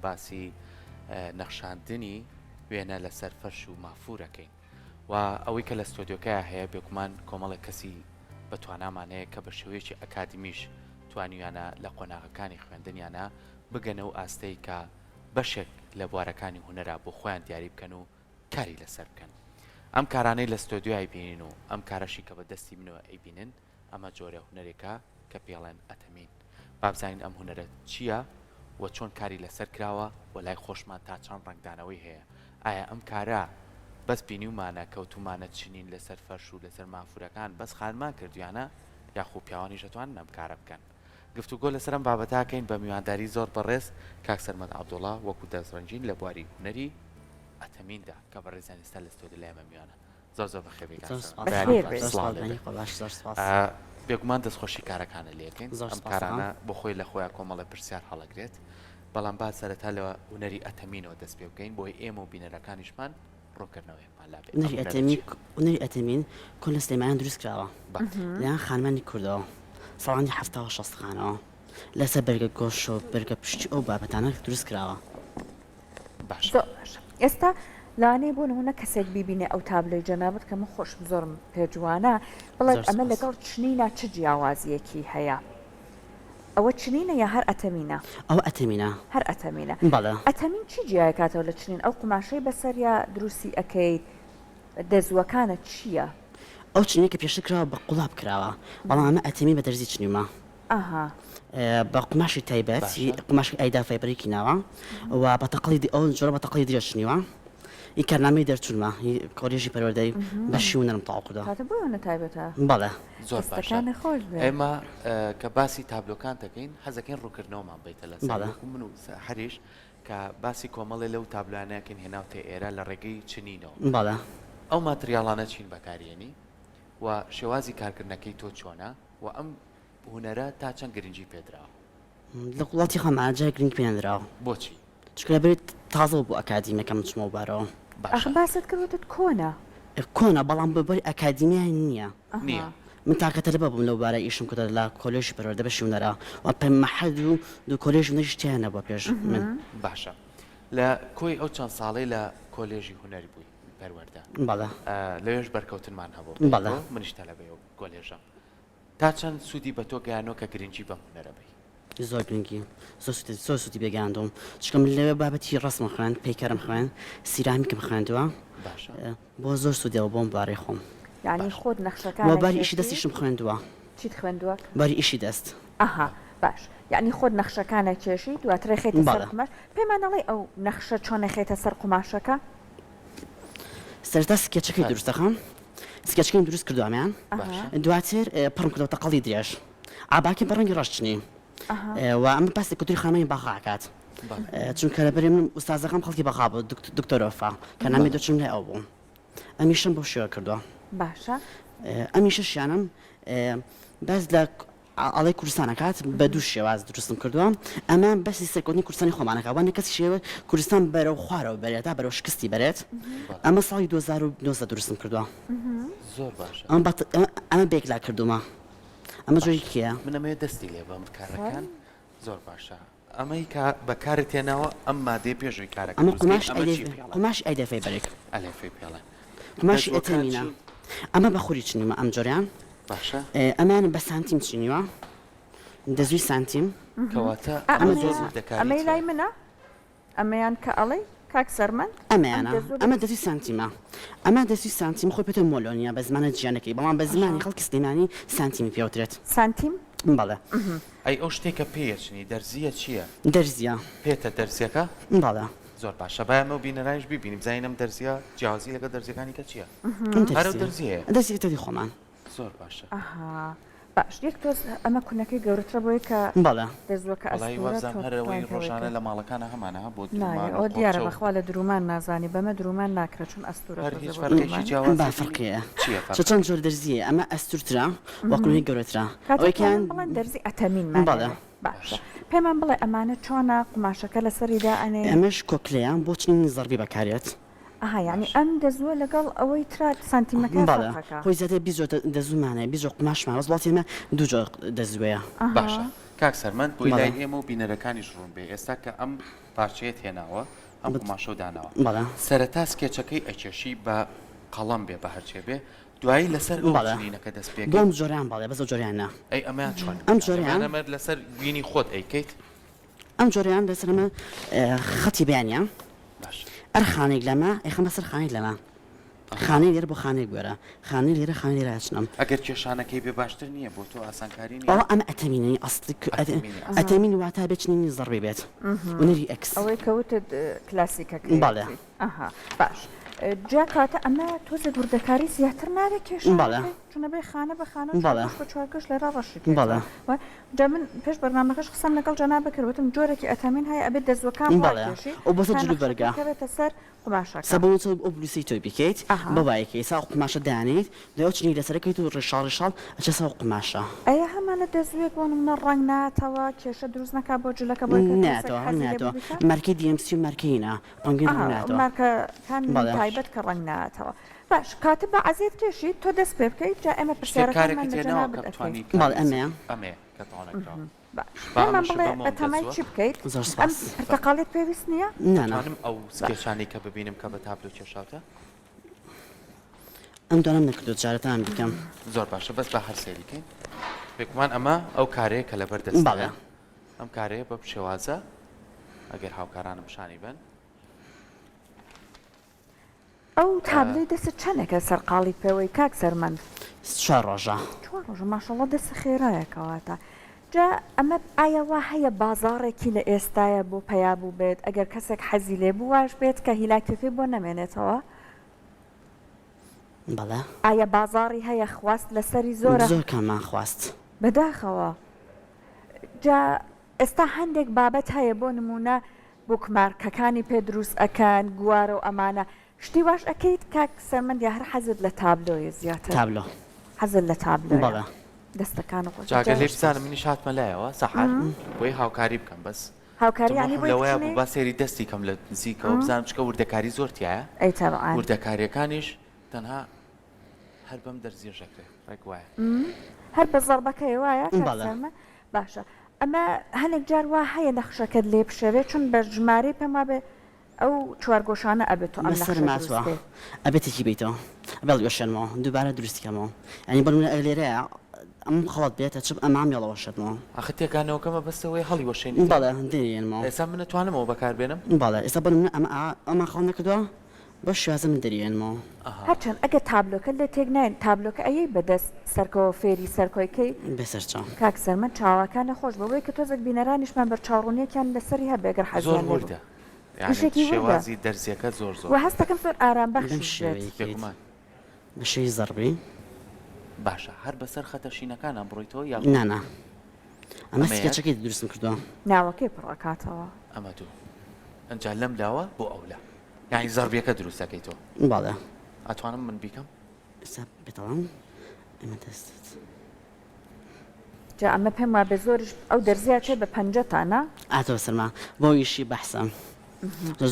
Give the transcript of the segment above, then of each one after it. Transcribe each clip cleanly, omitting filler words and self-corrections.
باسی نەخشاندنی وێنە لەسەر فەرش و مافورەکەین و ئەوەی کە لە ستۆدیۆکە هەیە بێگومان کۆمەڵی کەسی بەتوانامانەیە کە بە شێوەیەکی ئەکادمیش توانیویانە لە قۆناغەکانی خوێندنیانە بگەنە و ئاستەی کە بەشێک لە بوارەکانی هوەرا بۆ خۆیان دیاری بکەن و کاری لەسەر بکەن. ئەم کارانەی لە ستۆدیۆ ئایبینین و ئەم کارەشی کە بە دەستی منەوە ئەیبینن ئەمە جۆرە هوەرێکە کە پێڵێن ئەتەمین. بابزانین ئەم هوەرە چییە و چۆن کاری لەسەر کراوە و لای خۆشمان تا چەند ڕنگدانەوەی هەیە. ئایا ئەم کارە بەس بینیومانە کەوتومانە چنین لەسەر فەرش و لەسەر مافورەکان بەس خانمان کردویانە یاخۆ پیاوانی دەتوانن ئەم کارە بکەن. گفتوگۆ لەسەرم بابەتاکەین بە میوانداری زۆر بەڕێز کاک سەرمەد عەبدوڵڵا وەکو دەستڕەنجین لە بواری هونەری ئەتەمیندا کە بەڕێز زانستە لە ستۆدیۆ لای ئێمە میوانە. زۆر بەخێر بێگومان دەستخۆشی کارەکانە لێکەین. ئەم کارانە بۆ خۆی لە خۆیان کۆمەڵە پرسیار هەڵەگرێت، بەڵام با سەرەتا لە هونەری ئەتەمینەوە دەست پێ بکەین بۆی ئێمە و بینەرەکانیشمان ڕوونکردنەوەیمان لا بێت. هونەری ئەتەمین کۆن لە سلێمانیان دروست کراوە لەیان خانمانی کوردەوە ساڵانی 1960 خانەوە لەسەر بەرگە گۆشت و بەرگە پشتی ئەو بابەتانە دروست کراوە. باش ئێستا لانەی بۆ نمونە کەسێک بیبینێ ئەو تابلۆی جەنابەت کە من خۆشم زۆرم پێجوانە بڵێت ئەمە لەگەڵ چنینە چ جیاوازیەکی هەیە؟ ئەوە چنینە یا هەر ئەتەمینە؟ ئەوە ئەتەمینە. هەر ئەتەمینە. بەڵێ. ئەتەمین چی جیایکاتەوە لە چنین؟ ئەو قماشەی بەسەر یا دروستی ئەەکەیت؟ دەزوەکانە چییە؟ ئەو چنینە کە پێشتر کراوە بە قوڵاب کراوە، بەڵام ئەمە ئەتەمی بە دەرزی چنیمە. ئاها. بە قماشی تایبەت قماشی ئەیدا فایبەرێکی ناوە و بە تەقڵی ئەو جۆرە بە تەقڵی درێژ چنیوە. این کارنامەی دەرچوونمە کۆلێژی پەروەردەی بەشی هونەرم تەواو کردووە. هاتە بۆیە تایبەتە؟ بەڵێ. زۆر باشە. ئێمە کە باسی تابلۆکان دەکەین حەزەکەین ڕووکردنەوەمان بیتە لەسەر من و هەریش کە باسی کۆمەڵی لەو تابلوانەکەین هێناوتە ئێرە لە ڕێگەی چنینەوە. بەڵێ. ئەو ماتریاڵانە چین بەکارێنی و شێوازی کارکردنەکەی تۆ چۆنە و ئەم هونەرە تا چەند گرنگی پێدراوە؟ لە وڵاتی خۆمان جای گرنگ پێنراوە. بۆچی؟ چکە لەبێت تازە بوو ئەکادیمەکەم چمەوە بارەوە. ئەخ باست کردوتت کۆنە. کۆنە بەڵام بەبەری ئەکادیمیای نییە. نییە. من تاکەتە لە ببووم لەو بارە ئیشم کردە لە کۆلێژی پەروەردە بەشی هونەرە و پەیمەحەد و دوو کۆلێژ هونەریش تیانە بۆ پێش من. باشە. لە کۆی ئەو چەند ساڵەی لە کۆلێژی هونەری بووی پەروەردە. بەڵێ. لەوێش بەرکەوتنمان هەبوو. بەڵێ. منیشتە لە بێ کۆلێژە. تا چەند سوودی بە تۆ گەیانەوە کە گرنگی بە هونەرە بی؟ زۆر گرنگی زۆر سوودی بێگەاندوم چکە من لەوێ بابەتی ڕستمە خوێن پەیکەرم خوێن سیرامیکم خوێندووە بۆ زۆر سوودیەوە بۆم بارەی خۆم. یعنی خۆت نەخشەکان باری ئیشی دەستیشم خوێندووە. چیت خوێندووە؟ باری ئیشی دەست. ئەها باش یعنی خۆت نەخشەکانە کێشی دواتر خێتە سەر قماش. پێمان دەڵێ ئەو نەخشە چۆنە خێتە سەر قماشەکە؟ سەرتا سکێچەکەی دروست دەخەم سکێچەکەی دروست کردووەمیان دواتر پڕم کردەوە تەقەڵی درێژ ئاباکە بە ڕەنگی ڕەشچنی و ئەمە پاسی کۆتری خانەی باخاکات چونکە لەبەرێ من ئوستازەکەم خەڵکی بەخا بوو دکتۆرۆفا کە نامی دەچم لای ئەو بوو ئەمیشم بۆ شێوە کردووە. باشە ئەمیشەشیانم بەس لە ئاڵی کوردستانەکات بە دوو شێواز دروستم کردووە ئەمە بەسی سەرکەوتنی کوردستانی خۆمانەکە وانە کەسی شێوە کوردستان بەرەو خوارەوە بەرێتا بەرەو شکستی بەرێت ئەمە ساڵی 2009 دروستم کردووە. زۆر باشە. ئەمە بێکلا کردومە. ئەمە جۆری کێە؟ من ئەمەیە دەستی لێ بەم کارەکان زۆر باشە. ئەمەی بەکارت تێناوە ئەم مادەی پێشووی کارەکە ئەمە قماش ئەیدەفەی بەرێک ئەلێفەی پێڵێ قماشی ئەتەمینە ئەمە بە خوری چنیمە ئەم جۆریان باشە ئەمانە بە سانتیم چنیوە دەزوی سانتیم کەواتە ئەمەی لای منە ئەمەیان کە ئەڵێ کاک سەرمەند ئەمەیانە ئەمە دەزوی سانتیمە ئەمە دەزوی سانتیم خۆی پێێتە مۆلۆنیە بە زمانە جیانەکەی بەڵام بە زمانی خەڵکی سلێمانی سانتیمی پێوترێت سانتیم بەڵێ. ئەی ئەو شتێکە پێچنی دەرزیە چییە؟ دەرزیە پێتە دەرزیەکە؟ بەڵێ. زۆر باشە باەمە و بینەرایش ببینیم زانینم دەرزیە جیازی لەگە دەرزیەکانی کە چییە؟ هەرو دەرزیە دەزیێتەوی خۆمان. زۆر باشە. باش یەک تۆز ئەمە کوونەکەی گەورەترە بۆی کە بەڵێ دەزوەکە ئەسڵەوەی هەرەوەی ڕۆژانە لە ماڵەکانە هەمانە بۆ ئەو دیارە بەخوا لە درومان نازانی بەمە درومان ناکرێت چون ئەستورە فەرقیە چەند جۆر دەرزیە ئەمە ئەستورترا وەکوی گەورەترا ئەوەیان بڵێن دەرزی ئەتەمینمان بەڵێ. باش پێمان بڵێ ئەمانە چۆنە قماشەکە لەسەریدا ئەنێ ئەمەش کۆکلیان بۆ چنین زەربی بەکارێت. ئاها یعنی ئەم دەزووە لەگەڵ ئەوەی ترات سانتیمەکە خۆی زیاتر بیزۆ دەزوومانە بیزۆ قماشمان وەڵاتی ئێمە دوو جۆر دەزوەیە. باشە کاک سەرمەند بۆی لای ئێمە و بینەرەکانی ڕوون بێ ئێستا کە ئەم پارچەیەت هێناوە ئەم قماشە و داناوە سەرەتا سکێچەکەی ئەکێشی بە قەڵەم بێ بە هەرچێ بێ دوایی لەسەر ئەوینەکە دەست پێ بۆم جۆریان باڵێ بەس جۆریانە ئەی ئەمەیان چۆن ئەم جۆریان لەسەر وینی خۆت ئەیکەیت ئەم جۆریان لەسەرمە خەتی بیانە ئەر خانێک لەمە ئەیخەم بەسەر خانێک لەمە خانەی لێرە بۆ خانێک گوێرە خانەی لێرە خانەی لێرە ئەچنم ئەگەر کێشانەکەی بێ باشتر نییە بۆ تۆ ئاسانکاری ئەوە ئەمە ئەتەمینەی ئەستی ئەتەمین واتە بچنینی زەڕبی بێت ونەری ئەکس ئەوەی کەوتت کلاسیکەکە بەڵێ باش جا کاتە ئەمە تۆزە دووردەکاری زیاتر ناوێت کێشان بەڵێ چونەبێ خانە بە خانە بەڵێ بە چوارگەش لێرە ڕەشی بەڵێ جا من پێش بەرنامەکەش قسەم لەگەڵ جەنابە کردوتم جۆرەی ئەتەمین هەیە ئەبێت دەزوەکان بەڵێ ئەو بەسە جلو بەرگا بێتە سەر قماشەکە سەبەوە ئەو بلوسی تۆی بکەیت بەوایەکەی سا قماشە دانیت دەیەوە چنی لەسەرەکەیت و ڕێشاڵ ئەچە سا قماشە ئەیە هەمانە دەزوێت بۆ منە ڕنگ ناتەوە کێشە دروست نەکا بۆ جلەکە بۆ ناتەوە مارکی دیMC و مارکینە ڕەنگین ناتەوە مارکەکان تایبەت کە ڕنگ ناتەوە باش کاتە بە عەزیت کێشیت تۆ دەست پێ بکەیت جا ئێمە پرسیارەکانمان لە جەنابەت ئەکەین بەڵێ ئەمەیە ئەمە بڵێ بە تەمای چی بکەیت ئەم پرتەقاڵێت پێویست نییە؟ نانم ئەو سکێشانی کە ببینم کە بە تابلو کێشاوتە ئەم دۆنم نەکردو جارەتان بکەم زۆر باشە بەس بە هەر سێریکەین پێکمان ئەمە ئەو کارەیە کە لەبەر دەستە ئەم کارەیە بە شێوازە ئەگەر هاوکارانم شانی بن ئەو تابلوی دەست چەندێکە سەرقاڵی پێوەی کاک سەرمەند 4 ڕۆژە 4 ڕۆژە ماشەڵڵا دەست خێرایەکەواتە جا ئەمە ئایا وا هەیە بازاڕێکی لە ئێستایە بۆ پەیابوو بێت ئەگەر کەسێک حەزی لێ بوو واش بێت کە هیلاکەکەی بۆ نەمێنێتەوە بەڵێ ئایا بازاڕی هەیە خواست لەسەری زۆرە زۆر کەمان خواست بەداخەوە جا ئێستا هەندێک بابەت هەیە بۆ نمونە بوکمارکەکانی پێ دروست ئەکەن گوارە و ئەمانە شتی واش ئەەکەیت کاک سەرمەند یا هەر حەزت لە تابلۆیە زیاتر تابلۆ حەزت لە تابلۆ بەڵێ دەستەکانە خۆش جاگە لێ بزانم منی شاتمە لایەوە سەحار بۆی هاوکاری بکەم بەس هاوکاریانی لەوەیە بوو با سێری دەستی کەم لە نزیکەوە بزانم چکە وردەکاری زۆرتیایە ئەی تەبعان وردەکاریەکانیش تەنها هەر بەم دەرزیێژەکرێ ڕێک وایە هەر بە زەڕبەکەی وایە باشە ئەمە هەنێک جار وا هەیە نەخشەکەت لێ بشەوێت چون بە ژمارەی پێم وابێ ئەو چوارگۆشانە ئەبێت و ئەمەسەر ماسوە ئەبێتێکی بیتەوە بەڵ گۆشێنەوە دووبارە دروستکەمەوە ینی بەڵمە ئەلێرەیە ئەم خەڵات بێتە چ ئەمام یاڵەوە شێتەوە ئەخ تێکانەوەکەمە بەستەوەی هەڵی وەشێن بەڵێ دێنەوە ئێستا من نتوانمەوە بەکاربێنم بەڵێ ئێستا بڵ ئەمە خەڵ نەکردووە بە شوازە من دەریێنمەوە هەرچەند ئەگە تابلۆکە لە تێک ناین تابلۆکە ئەیە بەدەست سەرکەوە فێری سەرکۆیکەی بەسەرچە کاک سەرمە چاوەکانە خۆش بەوەی کە تۆزێک بینەرانیشمان بەرچاوڕوونیەکیان لەسەری هەبێگەر حەزیان وردە شێوازی دەرزیەکە زۆر زۆر هەستەکەم زۆر ئارام بەخش بەشەی زەڕبی باشە هەر بەسەر خەتەشینەکانە بڕۆیتەوە یا نانا ئەمە سکێچەکەی دروستم کردووە ناوەکەی پڕەکاتەوە ئەمە دوو ئەنجا لەم لاوە بۆ ئەولا یانی زەڕبیەکە دروست دەکەیتەوە باڵێ ئەتوانم من بیکەم ئێستا بێتەوەم ئەمە دەستێت جا ئەمە پێم وا بێ زۆرش ئەو دەرزیاچێ بە پەنجەتانە ئاتەوە سەرما بۆ ئیشی بەحسم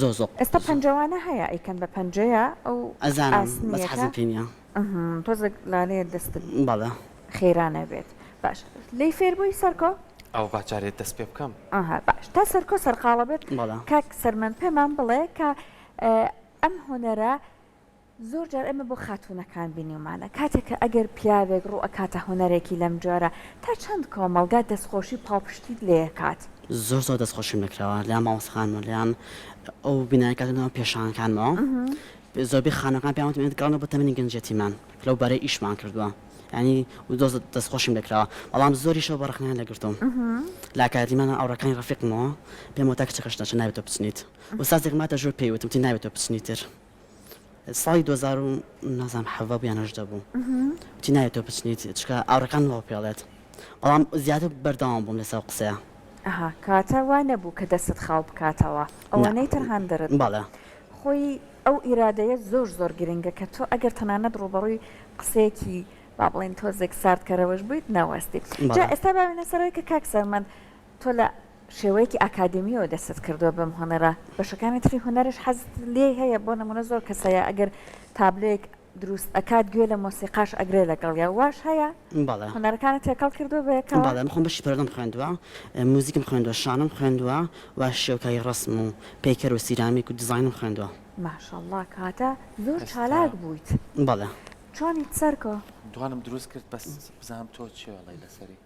زۆ زۆ ئێستا پەنجەوانە هەیە ئەیکەن بە پەنجەیە ئەو ئەزانم بەس حەزم پێ نییە تۆزێک لانەیە دەستت بەڵێ خێرانە بێت باش لی فێربووی سەرکۆ ئەو باچارێت دەست پێ بکەم باش تا سەرکۆ سەرقاڵە بێت کاک سەرمەند پێمان بڵێ کە ئەم هۆنەرە زۆر جار ئەمە بۆ خاتوونەکان بینیمانە کاتێککە ئەگەر پیاوێک ڕوو ئەکاتە هۆنەرێکی لەم جۆرە تا چەند کۆمەڵگا دەستخۆشی پاڵپشتیت لێکات زۆر زۆر دەستخۆشیم نکراوە لیان ماوەسخانمە لیان ئەو بینایکاتەوە پێشانەکانمەوە زۆربەی خانەکان پیاوەێت گەڵنە بە تەمەنی گەنجەتیمان لەو بەرەی ئیشمان کردووە ینی دەستخۆشیم دەکراوە بەڵام زۆریشەوە بە ڕخنیان لەگرتم لاکاتیمانە ئەوڕەکانی ڕفیقمەوە پێم وتا کچەکەشتا چ ناوێتەوە بچنیت و سازێک ماتە ژۆر پێیوتم تی ناوێتەوە بچنیتر ساڵی 2000 نازام حەڤە بیانەشدا بوو تی ناوێتەوە بچنیت چکە ئاوڕەکان وەڵ پێڵێت بەڵام زیاتر بەردەوام بووم لەسەر قسەیە کاتە وا نەبوو کە دەست خاڵ بکاتەوە ئەوەنەی تەنهان دەرت باڵە خۆی ئەو ئیرادەیە زۆر زۆر گرنگە کە تۆ ئەگەر تەنانەت ڕوبەڕووی قسەیەکی با بڵێن تۆزێک ساردکەرەوەش بوویت ناوەستی جا ئێستا باوێنە سەرەوەی کە کاک سەرمەند تۆ لە شێوەیەکی ئاکادمیەوە دەست کردووە بەم هۆنەرە بەشەکانی تری هۆنەرش حەز لێ هەیە بۆ نمونە زۆر کەسەیە ئەگەر تابلێک دروست ئەکات گوێ لە مۆسیقاش ئەگرێ لەگەڵ یا واش هەیە بەڵێ هوەرەکانت تێکەڵ کردو بەیەکەوە بەڵێ مخۆم بەشی پەردەم خوێندووە موزیکم خوێندووە شانم خوێندووە و شێوکایی ڕسم و پێیکەر و سیرامیک و دیزاینم خوێندووە ماشەڵڵا کاتە زۆر چالاک بوویت بەڵێ چۆنیت سەرکۆ دوانم دروست کرد بەس بزانم تۆ چێوەڵی لەسەری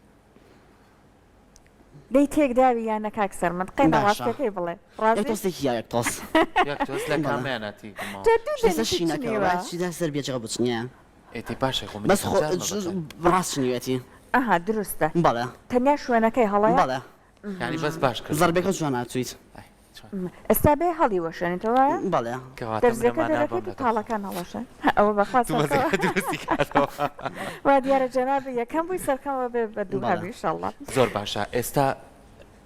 دەی تێکداوی یان نەکاک سەرمەند قەیمە ڕاستەکەی بڵێ تۆستێکی یاەک تۆس تۆز لە کامێنەتی شینەکەەوە چیدا سەر بێجەغ بچنیە ئێتی باشە خۆ بەس ڕاست نیوێتی ئەها دروستە بەڵێ تەنیا شوێنەکەی هەڵەیە بەڵێ ینی بەس باش کرد زەربێکە جوان ناچویت ئێستا بێ هەڵی وەشێنیتەوە بەڵێ دەرزەکە دەرەکەت و تاڵەکان هەڵەشە ئەوە بەخواست وا دیارە جەنابی یەکەم بووی سەرکەمەوە بێ بە دوو هەبی ئینشەڵڵا زۆر باشە ئێستا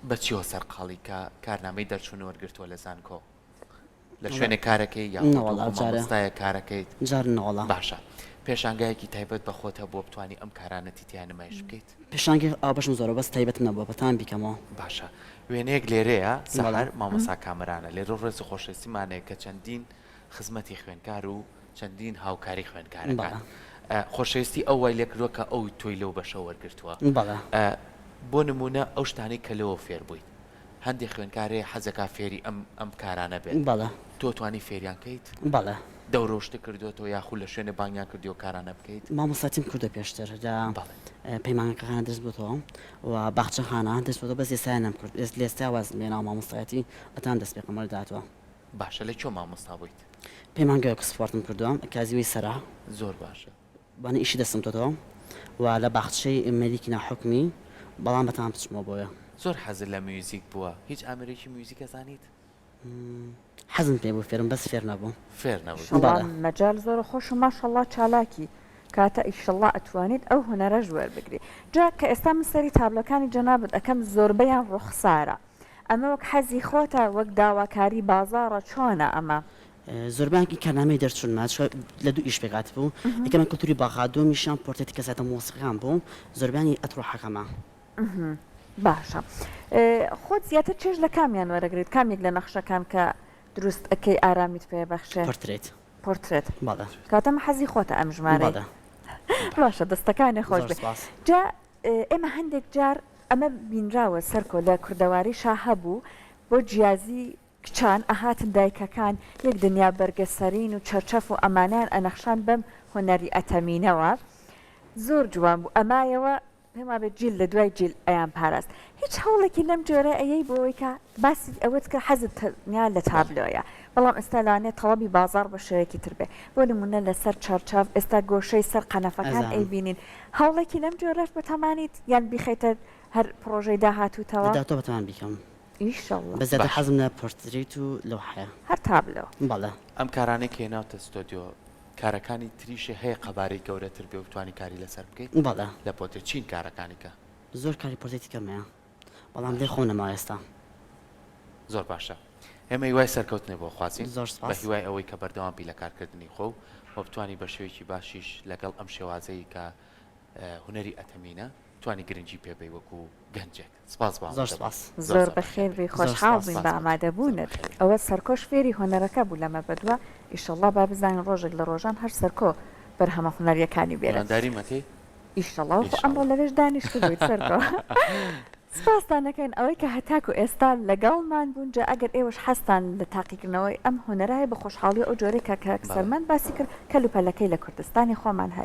بەچیەوە سەرقاڵی کە کارنامەی دەرچوون وەرگرتووە لە زانکۆ لە شوێنێک کارەکەی یاستایە کارەکەیت جار نەوەڵا باشە پێشانگایەکی تایبەت بە خۆتە بۆ بتوانانی ئەم کارانەتی تیان نمایش بکەیت پێشانگی ئابشم زۆرە بەس تایبەت نەبووە بەتان بیکەمەوە باشە وێنەیەک لێرەیە سەهار مامۆسا کامرانە لێرە ڕێز و خۆشەویستیمانەیە کە چەندین خزمەتی خوێنکار و چەندین هاوکاری خوێنکارەکان خۆشەویستی ئەو وای لێ کردووە کە ئەو تۆی لەو بەشە وەرگرتووە بۆ نمونە ئەو شتانی کە لەوە فێر بوویت هەندێک خوێنکارێ حەزەکە فێری ئەم کارانە بێت تۆ توانی فێریانکەیت بەڵێ دەورۆشتە کردوێتەوە یاخود لە شوێنە بانیان کردیەوە کارانە بکەیت مامۆستاتیم کردو پێشتر پەیمانەکەخانە دەست بۆتەوە و باخچەخانە دەست بۆتەوە بەس ێستا نەمکرد لێستا واز لێناو مامۆستایەتی ئەتان دەست پێقەمەڵ داتوە باشە لە چۆ مامۆستا بوویت پەیمانگەیەک سپۆرتم کردووە کازیوی سەرا زۆر باشە بانە ئیشی دەستم تۆتەوە و لە باخچەی مەلیکی ناحکمی بەڵام بەتان بچمەوە بۆیە زۆر حەزر لە میوزیک بووە هیچ ئامرێکی میوزیکە زانیت حەزم پێ بوو فێرم بەس فێر نەبوو فێر نەبوو مەجال زۆر خۆش و ماشەڵڵا چالاکی کاتە ئیشەڵڵا ئەتوانیت ئەو هوەرە ژوەر بگری جا کە ئێستا من سەری تابلەکانی جەنابەت ئەەکەم زۆربەیان ڕوخسارە ئەمە وەک حەزی خۆتە وەک داواکاری بازاڕە چۆنە ئەمە زۆربانکی کارنامەی دەرچوون ماچ لە دوو ئیش پێکات بوو یەکەمە کەلتوری باغادۆمیشان پۆرتێتی کەساتە مۆسیقیان بوو زۆربانی ئەتڕۆحەکەمە باشە خۆت زیاتر چێژ لە کامیان وەرەگریت کامێک لە نەخشەکان کە دروست ئەەکەی ئارامیت پێ بەخشێ پۆرترێت کاتەمە حەزی خۆتە ئەم ژمارە باشە دەستەکانی خۆش جا ئێمە هەندێک جار ئەمە بینراوە سەرکۆ لە کوردەواری شا هەبوو بۆ جیازی کچان ئەهاتن دایکەکان یەک دنیا بەرگەسەرین و چەرچەف و ئەمانیان ئەنەخشان بەم هۆنەری ئەتەمینەوە زۆر جوان بوو ئەمایەوە پێما بێت جیل لە دوای جیل ئەیان پاراست هیچ هەوڵێکی لەم جۆرە ئەیەی بۆەوەی کە باسی ئەوەت کە حەزت تەنیا لە تابلۆیە بەڵام ئێستا لەوانێت تەڵەبی بازار بە شێوەیەکی تر بێ بۆ نمونە لەسەر چارچاو ئێستا گۆشەی سەر قەنەفەکان ئەیبینین هەوڵێکی لەم جۆرەش بەتەمانیت یان بیخەیتە هەر پرۆژەی داهاتووتەوە تۆ بەتەمان بیکەم ئیشەڵڵا بەزیاتر حەزم لە پۆرتریت و لەوحەیە هەر تابلۆ بەڵێ ئەم کارانەی کێناوتە ستۆدیۆ کارەکانی تریشە هەیە قەبارەی گەورەتر بێ و توانی کاری لەسەر بکەیت بەڵێ لە پۆتر چین کارەکانی کە زۆر کاری پۆرتێتی کەمەیە بەڵام لێ خۆ نەما ئێستا زۆر باشە ئێمە هیوای سەرکەوتنێ بۆ خوازیین زۆر بە هیوای ئەوەی کە بەردەوام لە کارکردنی خۆ و بتوانی بە شێوەیەکی باشیش لەگەڵ ئەم شێوازەی کە هوەری ئەتەمینە توانی گرنگی پێبێ وەکو گەنجێک سپاس زۆر بەخێربی خۆشحاڵ بین بە ئامادەبوونت ئەوە سەرکۆش فێری هۆنەرەکە بوو لەمە بەدووە ئیشەڵڵا با بزانین ڕۆژێک لە ڕۆژان هەر سەرکۆ بەرهەمە هوەریەکانی بێرەنداری مەکەی ئیشەڵڵا ئەمڕۆ لەوێش دانیشت بوویت سەرکۆ سپاسدانەکەین ئەوەی کە هەتاکو ئێستا لەگەڵمان بوون جا ئەگەر ئێوەش حەستان لە تاقیکردنەوەی ئەم هوەرایە بە خۆشحاڵی ئەو جۆرەی کە سەرمەند باسی کرد کەلوپەلەکەی لە کوردستانی خۆمان هەیە